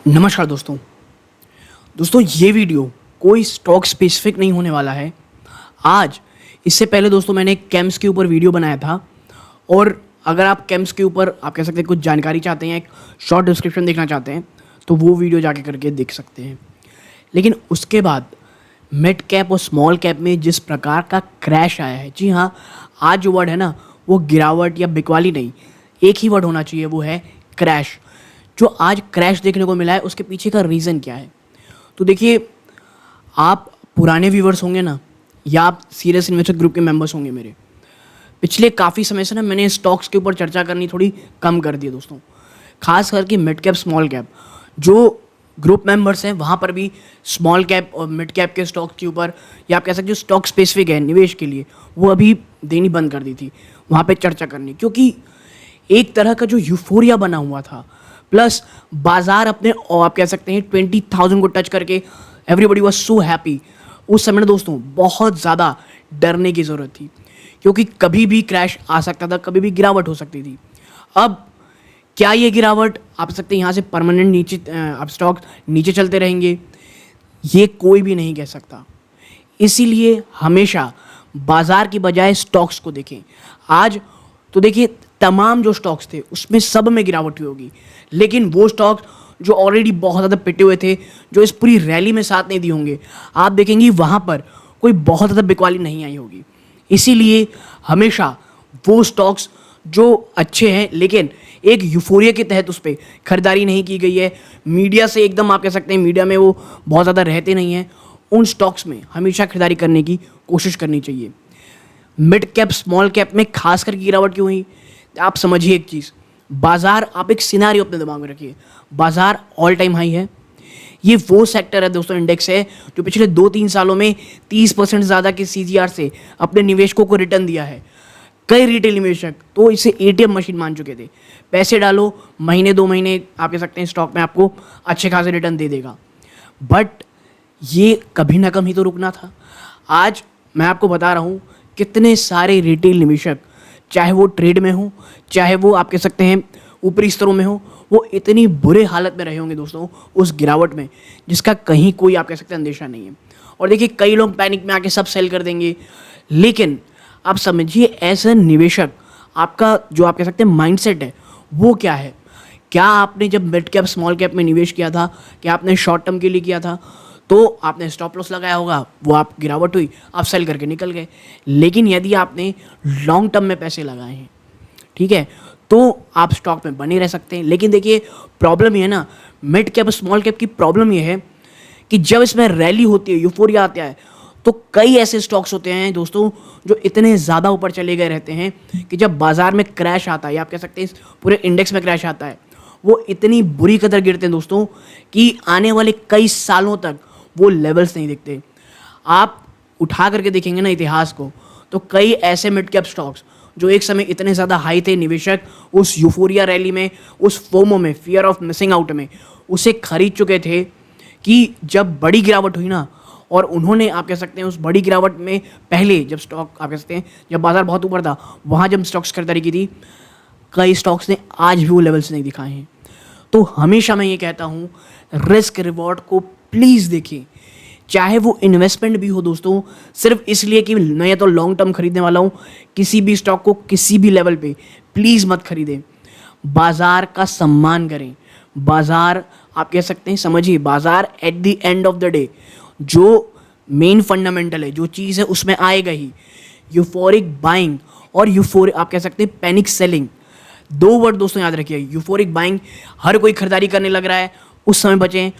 नमस्कार दोस्तों। ये वीडियो कोई स्टॉक स्पेसिफिक नहीं होने वाला है। आज इससे पहले दोस्तों मैंने कैम्स के ऊपर वीडियो बनाया था, और अगर आप कैम्स के ऊपर आप कह सकते हैं कुछ जानकारी चाहते हैं, एक शॉर्ट डिस्क्रिप्शन देखना चाहते हैं, तो वो वीडियो जाके करके देख सकते हैं। लेकिन उसके बाद मिड कैप और स्मॉल कैप में जिस प्रकार का क्रैश आया है, जी हाँ, आज जो वर्ड है ना, वो गिरावट या बिकवाली नहीं, एक ही वर्ड होना चाहिए, वो है क्रैश। जो आज क्रैश देखने को मिला है, उसके पीछे का रीज़न क्या है? तो देखिए, आप पुराने व्यूवर्स होंगे ना, या आप सीरियस इन्वेस्टर ग्रुप के मेंबर्स होंगे मेरे, पिछले काफ़ी समय से ना मैंने स्टॉक्स के ऊपर चर्चा करनी थोड़ी कम कर दी है दोस्तों। खास करके मिड कैप स्मॉल कैप जो ग्रुप मेंबर्स हैं, वहाँ पर भी स्मॉल कैप और मिड कैप के स्टॉक के ऊपर, या आप कह सकते हो जो स्टॉक स्पेसिफिक है निवेश के लिए, वो अभी देनी बंद कर दी थी वहाँ पे चर्चा करनी, क्योंकि एक तरह का जो यूफोरिया बना हुआ था, प्लस बाजार अपने आप कह सकते हैं 20,000 को टच करके एवरीबडी वाज सो हैप्पी। उस समय ना दोस्तों बहुत ज़्यादा डरने की ज़रूरत थी, क्योंकि कभी भी क्रैश आ सकता था, कभी भी गिरावट हो सकती थी। अब क्या ये गिरावट आप सकते हैं यहाँ से परमानेंट नीचे, अब स्टॉक नीचे चलते रहेंगे, ये कोई भी नहीं कह सकता। इसीलिए हमेशा बाजार की बजाय स्टॉक्स को देखें। आज तो देखिए, तमाम जो स्टॉक्स थे उसमें सब में गिरावट हुई होगी, लेकिन वो स्टॉक्स जो ऑलरेडी बहुत ज़्यादा पिटे हुए थे, जो इस पूरी रैली में साथ नहीं दिए होंगे, आप देखेंगे वहाँ पर कोई बहुत ज़्यादा बिकवाली नहीं आई होगी। इसीलिए हमेशा वो स्टॉक्स जो अच्छे हैं, लेकिन एक यूफोरिया के तहत उस पर खरीदारी नहीं की गई है, मीडिया से एकदम आप कह सकते हैं मीडिया में वो बहुत ज़्यादा रहते नहीं हैं, उन स्टॉक्स में हमेशा खरीदारी करने की कोशिश करनी चाहिए। मिड कैप स्मॉल कैप में खास करके गिरावट क्यों हुई? आप समझिए एक चीज़, बाजार, आप एक सिनारियो अपने दिमाग में रखिए, बाजार ऑल टाइम हाई है। ये वो सेक्टर है दोस्तों, इंडेक्स है, जो पिछले 2-3 सालों में 30% ज़्यादा के सीजीआर से अपने निवेशकों को रिटर्न दिया है। कई रिटेल निवेशक तो इसे एटीएम मशीन मान चुके थे। पैसे डालो, महीने 2 महीने आप कह सकते हैं स्टॉक में आपको अच्छे खासे रिटर्न दे देगा, बट ये कभी ना कभी तो रुकना था। आज मैं आपको बता रहा हूँ, कितने सारे रिटेल निवेशक, चाहे वो ट्रेड में हो, चाहे वो आप कह सकते हैं ऊपरी स्तरों में हो, वो इतनी बुरे हालत में रहे होंगे दोस्तों उस गिरावट में, जिसका कहीं कोई आप कह सकते हैं अंदेशा नहीं है। और देखिए, कई लोग पैनिक में आके सब सेल कर देंगे, लेकिन आप समझिए ऐसे निवेशक, आपका जो आप कह सकते हैं माइंडसेट है वो क्या है? क्या आपने जब मिड कैप स्मॉल कैप में निवेश किया था, क्या आपने शॉर्ट टर्म के लिए किया था, तो आपने स्टॉप लॉस लगाया होगा, वो आप गिरावट हुई, आप सेल करके निकल गए। लेकिन यदि आपने लॉन्ग टर्म में पैसे लगाए हैं, ठीक है, तो आप स्टॉक में बने रह सकते हैं। लेकिन देखिए, प्रॉब्लम ये है ना, मिड कैप स्मॉल कैप की प्रॉब्लम ये है कि जब इसमें रैली होती है, यूफोरिया आता है, तो कई ऐसे स्टॉक्स होते हैं दोस्तों जो इतने ज़्यादा ऊपर चले गए रहते हैं कि जब बाजार में क्रैश आता है, या आप कह सकते हैं पूरे इंडेक्स में क्रैश आता है, वो इतनी बुरी कदर गिरते हैं दोस्तों कि आने वाले कई सालों तक वो लेवल्स नहीं दिखते। आप उठा करके देखेंगे ना इतिहास को, तो कई ऐसे मिड कैप स्टॉक्स जो एक समय इतने ज़्यादा हाई थे, निवेशक उस यूफोरिया रैली में, उस फोमो में, फियर ऑफ मिसिंग आउट में उसे खरीद चुके थे, कि जब बड़ी गिरावट हुई ना, और उन्होंने आप कह सकते हैं उस बड़ी गिरावट में पहले जब स्टॉक आप कह सकते हैं जब बाजार बहुत ऊपर था, वहाँ जब स्टॉक्स खरीदारी की थी, कई स्टॉक्स ने आज भी वो लेवल्स नहीं दिखाए हैं। तो हमेशा मैं ये कहता हूँ, रिस्क रिवॉर्ड को प्लीज़ देखिए, चाहे वो इन्वेस्टमेंट भी हो दोस्तों, सिर्फ इसलिए कि मैं ये तो लॉन्ग टर्म खरीदने वाला हूँ, किसी भी स्टॉक को किसी भी लेवल पे प्लीज़ मत खरीदें। बाजार का सम्मान करें। बाजार आप कह सकते हैं, समझिए, बाजार at the end of the day जो मेन फंडामेंटल है, जो चीज़ है, उसमें आएगा ही। यूफोरिक बाइंग और यूफोरिक आप कह सकते हैं पैनिक सेलिंग, 2 वर्ड दोस्तों याद रखिए। यूफोरिक बाइंग, हर कोई खरीदारी करने लग रहा है, उस समय बचें।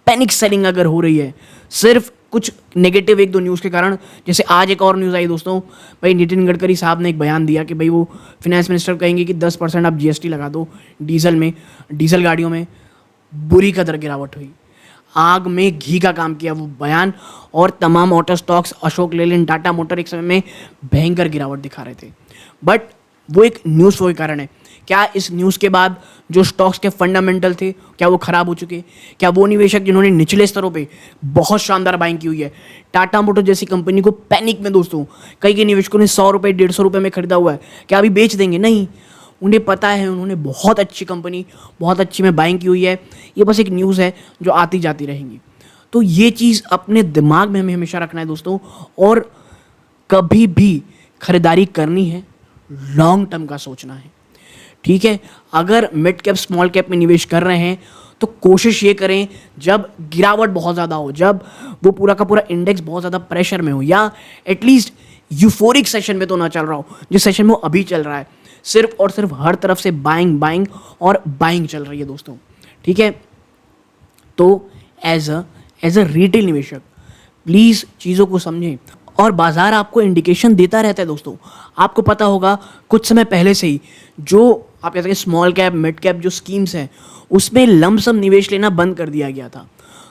पैनिक सेलिंग अगर हो रही है सिर्फ कुछ नेगेटिव 1-2 न्यूज़ के कारण, जैसे आज एक और न्यूज़ आई दोस्तों, भाई नितिन गडकरी साहब ने एक बयान दिया कि भाई वो फिनेंस मिनिस्टर कहेंगे कि 10% आप जीएसटी लगा दो डीजल में, डीजल गाड़ियों में। बुरी कदर गिरावट हुई, आग में घी का काम किया वो बयान, और तमाम auto stocks, Ashok Leyland, Tata motor एक समय में भयंकर गिरावट दिखा रहे थे। बट वो एक न्यूज़ फ्लो के कारण है। क्या इस न्यूज़ के बाद जो स्टॉक्स के फंडामेंटल थे, क्या वो खराब हो चुके? क्या वो निवेशक जिन्होंने निचले स्तरों पे बहुत शानदार बाइंग की हुई है, टाटा मोटर जैसी कंपनी को पैनिक में दोस्तों कई के निवेशकों ने 100 रुपये 150 रुपये में खरीदा हुआ है, क्या अभी बेच देंगे? नहीं, उन्हें पता है, उन्होंने बहुत अच्छी कंपनी, बहुत अच्छी में बाइंग की हुई है, ये बस एक न्यूज़ है जो आती जाती रहेंगी। तो ये चीज़ अपने दिमाग में हमें हमेशा रखना है दोस्तों, और कभी भी खरीदारी करनी है लॉन्ग टर्म का सोचना है, ठीक है। अगर मिड कैप स्मॉल कैप में निवेश कर रहे हैं तो कोशिश ये करें जब गिरावट बहुत ज़्यादा हो, जब वो पूरा का पूरा इंडेक्स बहुत ज़्यादा प्रेशर में हो, या एटलीस्ट यूफोरिक सेशन में तो ना चल रहा हो, जिस सेशन में वो अभी चल रहा है, सिर्फ और सिर्फ हर तरफ से बाइंग बाइंग और बाइंग चल रही है दोस्तों, ठीक है। तो एज अ रिटेल निवेशक प्लीज़ चीज़ों को समझें, और बाजार आपको इंडिकेशन देता रहता है दोस्तों। आपको पता होगा कुछ समय पहले से ही जो आप कहते हैं स्मॉल कैप मिड कैप जो स्कीम्स हैं उसमें लमसम निवेश लेना बंद कर दिया गया था।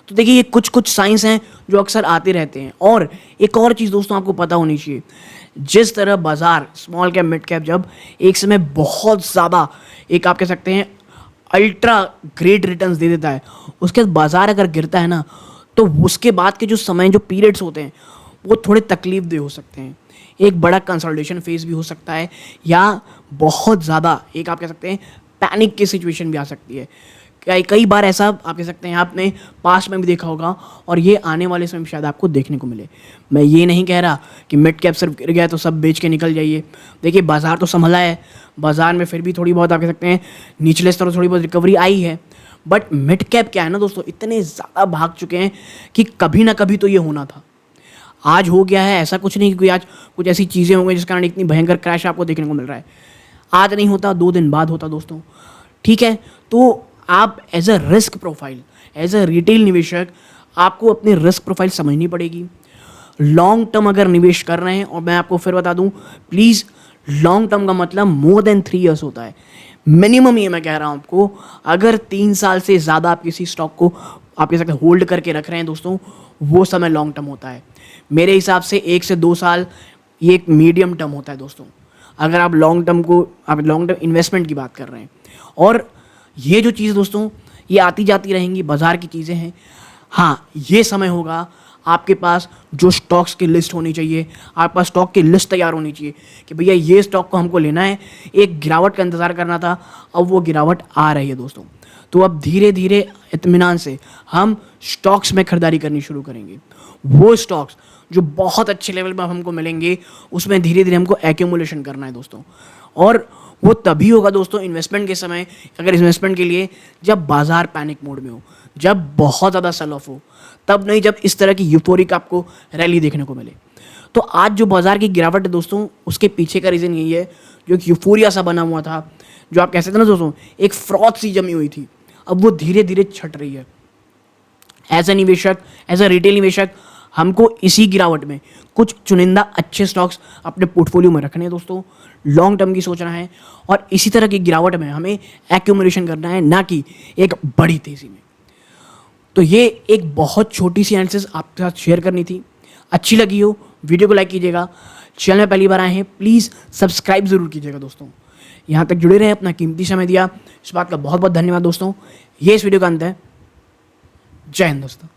तो देखिए ये कुछ साइंस हैं जो अक्सर आते रहते हैं। और एक और चीज़ दोस्तों आपको पता होनी चाहिए, जिस तरह बाजार स्मॉल कैप मिड कैप जब एक समय बहुत ज़्यादा एक आप कह सकते हैं अल्ट्रा ग्रेट रिटर्न्स दे देता है, उसके बाद बाजार अगर गिरता है ना, तो उसके बाद के जो समय जो पीरियड्स होते हैं वो थोड़े तकलीफ दे हो सकते हैं। एक बड़ा कंसोलिडेशन फेज भी हो सकता है, या बहुत ज़्यादा एक आप कह सकते हैं पैनिक की सिचुएशन भी आ सकती है। कई बार ऐसा आप कह सकते हैं आपने पास्ट में भी देखा होगा, और ये आने वाले समय में शायद आपको देखने को मिले। मैं ये नहीं कह रहा कि मिड कैप सिर्फ गिर गया तो सब बेच के निकल जाइए। देखिए बाजार तो संभला है, बाजार में फिर भी थोड़ी बहुत आप कह सकते हैं निचले स्तर थोड़ी बहुत रिकवरी आई है, बट मिड कैप क्या है ना दोस्तों, इतने ज़्यादा भाग चुके हैं कि कभी ना कभी तो ये होना था। आज हो गया है, ऐसा कुछ नहीं कि आज कुछ ऐसी चीज़ें हो गई जिस कारण इतनी भयंकर क्रैश आपको देखने को मिल रहा है। आज नहीं होता 2 दिन बाद होता दोस्तों, ठीक है। तो आप as a risk profile, as a retail निवेशक आपको अपनी रिस्क प्रोफाइल समझनी पड़ेगी। लॉन्ग टर्म अगर निवेश कर रहे हैं, और मैं आपको फिर बता दूं प्लीज़, लॉन्ग टर्म का मतलब मोर देन 3 ईयर्स होता है मिनिमम। ये मैं कह रहा हूँ आपको, अगर 3 साल से ज़्यादा आप किसी स्टॉक को आप कह सकते हैं होल्ड करके रख रहे हैं दोस्तों, वो समय लॉन्ग टर्म होता है। मेरे हिसाब से 1 से 2 साल ये एक मीडियम टर्म होता है दोस्तों, अगर आप लॉन्ग टर्म इन्वेस्टमेंट की बात कर रहे हैं। और ये जो चीज़ दोस्तों ये आती जाती रहेंगी, बाजार की चीज़ें हैं। हाँ, ये समय होगा आपके पास जो स्टॉक्स की लिस्ट होनी चाहिए, आपके पास स्टॉक की लिस्ट तैयार होनी चाहिए कि भैया ये स्टॉक को हमको लेना है। एक गिरावट का इंतज़ार करना था, अब वो गिरावट आ रही है दोस्तों। तो अब धीरे धीरे इत्मीनान से हम स्टॉक्स में खरीदारी करनी शुरू करेंगे। वो स्टॉक्स जो बहुत अच्छे लेवल पर हमको मिलेंगे, उसमें धीरे धीरे हमको एक्यूमुलेशन करना है दोस्तों। और वो तभी होगा दोस्तों इन्वेस्टमेंट के समय, अगर इन्वेस्टमेंट के लिए जब बाजार पैनिक मोड में हो, जब बहुत ज़्यादा सेल ऑफ हो, तब नहीं जब इस तरह की यूफोरिक आपको रैली देखने को मिले। तो आज जो बाजार की गिरावट है दोस्तों, उसके पीछे का रीज़न यही है, जो एक यूफोरिया सा बना हुआ था, जो आप कह सकते हैं ना दोस्तों एक फ्रॉड सी जमी हुई थी, अब वो धीरे धीरे छट रही है। एज अ निवेशक, एज अ रिटेल निवेशक हमको इसी गिरावट में कुछ चुनिंदा अच्छे स्टॉक्स अपने पोर्टफोलियो में रखने हैं दोस्तों, लॉन्ग टर्म की सोचना है, और इसी तरह की गिरावट में हमें एक्यूमुलेशन करना है, ना कि एक बड़ी तेज़ी में। तो ये एक बहुत छोटी सी एनालिसिस आपके साथ शेयर करनी थी। अच्छी लगी हो वीडियो को लाइक कीजिएगा, चैनल में पहली बार आए हैं प्लीज़ सब्सक्राइब ज़रूर कीजिएगा दोस्तों। यहाँ तक जुड़े रहे, अपना कीमती समय दिया, इस बात का बहुत बहुत धन्यवाद दोस्तों। ये इस वीडियो का अंत है। जय हिंद दोस्तों।